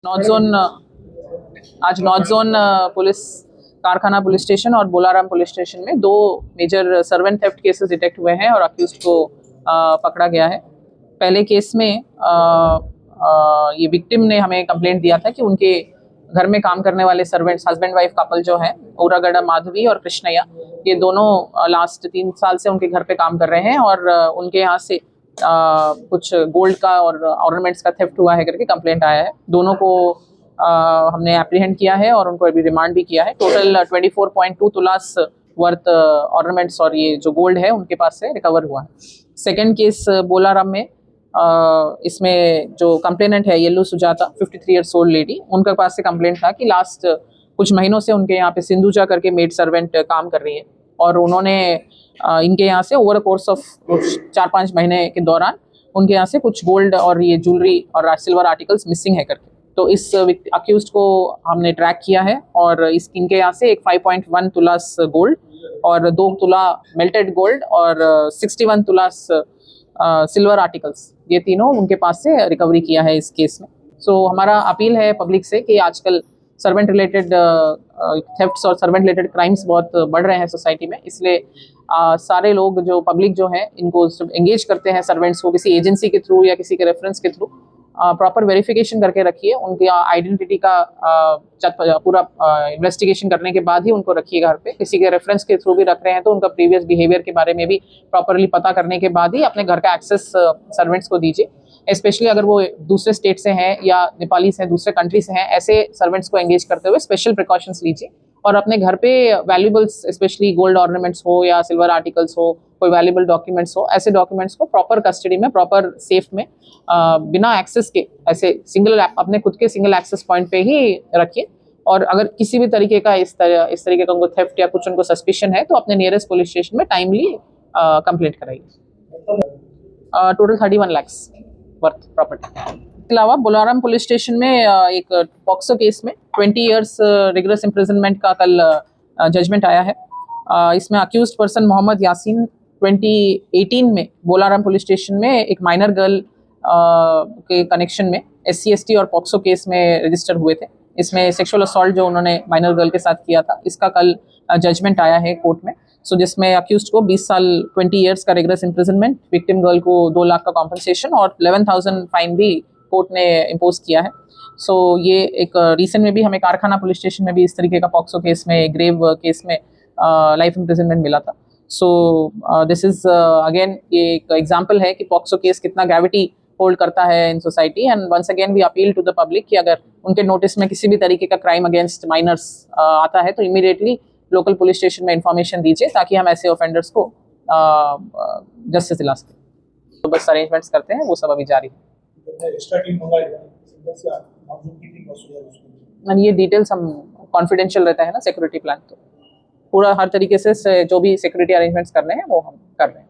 North zone आज north zone police Karkhana police station और Bolarum police station में दो major servant theft cases detect हुए हैं और अक्यूज्ड को पकड़ा गया है। पहले केस में ये विक्टिम ने हमें कंप्लेंट दिया था कि उनके घर में काम करने वाले सर्वेंट्स हस्बैंड वाइफ कपल जो है उरागड़ा माधवी और कृष्णैया, ये दोनों लास्ट 3 साल से उनके घर पे काम कर रहे हैं और उनके यहाँ से कुछ गोल्ड का और ऑर्नामेंट्स का थेफ्ट हुआ है करके कंप्लेंट आया है। दोनों को हमने एप्रीहेंड किया है और उनको अभी रिमांड भी किया है। टोटल 24.2 तुलास वर्थ ऑर्नामेंट्स और ये जो गोल्ड है उनके पास से रिकवर हुआ है। सेकेंड केस बोलाराम में इसमें जो कंप्लेनेंट है येल्लू सुजाता 53 ईयर्स ओल्ड लेडी, उनके पास से कंप्लेंट था कि लास्ट कुछ महीनों से उनके यहाँ पे सिंधुजा करके मेड सर्वेंट काम कर रही है और उन्होंने इनके यहाँ से ओवर कोर्स ऑफ 4-5 महीने के दौरान उनके यहाँ से कुछ गोल्ड और ये ज्वेलरी और सिल्वर आर्टिकल्स मिसिंग है करके, तो इस अक्यूज्ड को हमने ट्रैक किया है और इनके यहाँ से एक 5.1 तुलास गोल्ड और 2 तुला मेल्टेड गोल्ड और 61 तुलास सिल्वर आर्टिकल्स, ये तीनों उनके पास से रिकवरी किया है इस केस में। सो हमारा अपील है पब्लिक से कि आजकल सर्वेंट रिलेटेड थेफ्ट्स और सर्वेंट रिलेटेड क्राइम्स बहुत बढ़ रहे हैं सोसाइटी में, इसलिए सारे लोग जो पब्लिक जो है इनको एंगेज करते हैं सर्वेंट्स को किसी एजेंसी के थ्रू या किसी के रेफरेंस के थ्रू, प्रॉपर वेरिफिकेशन करके रखिए। उनकी आइडेंटिटी का पूरा इन्वेस्टिगेशन करने के बाद ही उनको रखिए घर पे। किसी के रेफरेंस के थ्रू भी रख रहे हैं तो उनका प्रीवियस बिहेवियर के बारे में भी प्रॉपरली पता करने के बाद ही अपने घर का एक्सेस सर्वेंट्स को दीजिए। स्पेशली अगर वो दूसरे स्टेट से हैं या नेपाली से हैं, दूसरे कंट्री से हैं, ऐसे सर्वेंट्स को एंगेज करते हुए स्पेशल प्रिकॉशंस लीजिए और अपने घर पे वैल्यूबल्स स्पेशली गोल्ड ऑर्नामेंट्स हो या सिल्वर आर्टिकल्स हो, कोई वैल्यूबल डॉक्यूमेंट्स हो, ऐसे डॉक्यूमेंट्स को प्रॉपर कस्टडी में प्रॉपर सेफ में बिना एक्सेस के ऐसे सिंगल अपने खुद के सिंगल एक्सेस पॉइंट पे ही रखिए। और अगर किसी भी तरीके का इस तरीके का उनको थेफ्ट या कुछ उनको सस्पिशन है तो अपने नियरेस्ट पुलिस स्टेशन में टाइमली कंप्लेंट कराइए। Total 31 lakh worth property. इसके अलावा बोलाराम पुलिस स्टेशन में एक पॉक्सो केस में 20 इयर्स रिगरस इम्प्रिजनमेंट का कल जजमेंट आया है। इसमें अक्यूज्ड पर्सन मोहम्मद यासीन 2018 में बोलाराम पुलिस स्टेशन में एक माइनर गर्ल के कनेक्शन में SC/ST और पॉक्सो केस में रजिस्टर हुए थे। इसमें सेक्सुअल असॉल्ट जो उन्होंने माइनर गर्ल के साथ किया था, इसका कल जजमेंट आया है कोर्ट में। सो जिसमें अक्यूज्ड को 20 साल 20 इयर्स का रिगरस इम्प्रिजनमेंट, विक्टिम गर्ल को 2 लाख का कॉम्पनसेशन और 11,000 फाइन भी कोर्ट ने इम्पोज किया है। सो ये एक रिसेंट में भी हमें कारखाना पुलिस स्टेशन में भी इस तरीके का पॉक्सो केस में, ग्रेव केस में लाइफ इम्प्रिजनमेंट मिला था। सो दिस इज अगेन ये एक एग्जाम्पल है कि पॉक्सो केस कितना ग्रेविटी होल्ड करता है in society. And once again we appeal to the public कि अगर उनके नोटिस में किसी भी तरीके का क्राइम अगेंस्ट माइनर्स आता है तो इमीडिएटली लोकल पुलिस स्टेशन में इंफॉर्मेशन दीजिए ताकि हम ऐसे ऑफेंडर्स को जस्टिस दिला सकें। तो बस अरेंजमेंट्स करते हैं, वो सब अभी जारी है। ये डिटेल्स हम कॉन्फिडेंशियल रहता है ना सिक्योरिटी प्लान, तो पूरा हर तरीके से जो भी सिक्योरिटी अरेंजमेंट्स करने हैं वो हम कर रहे हैं।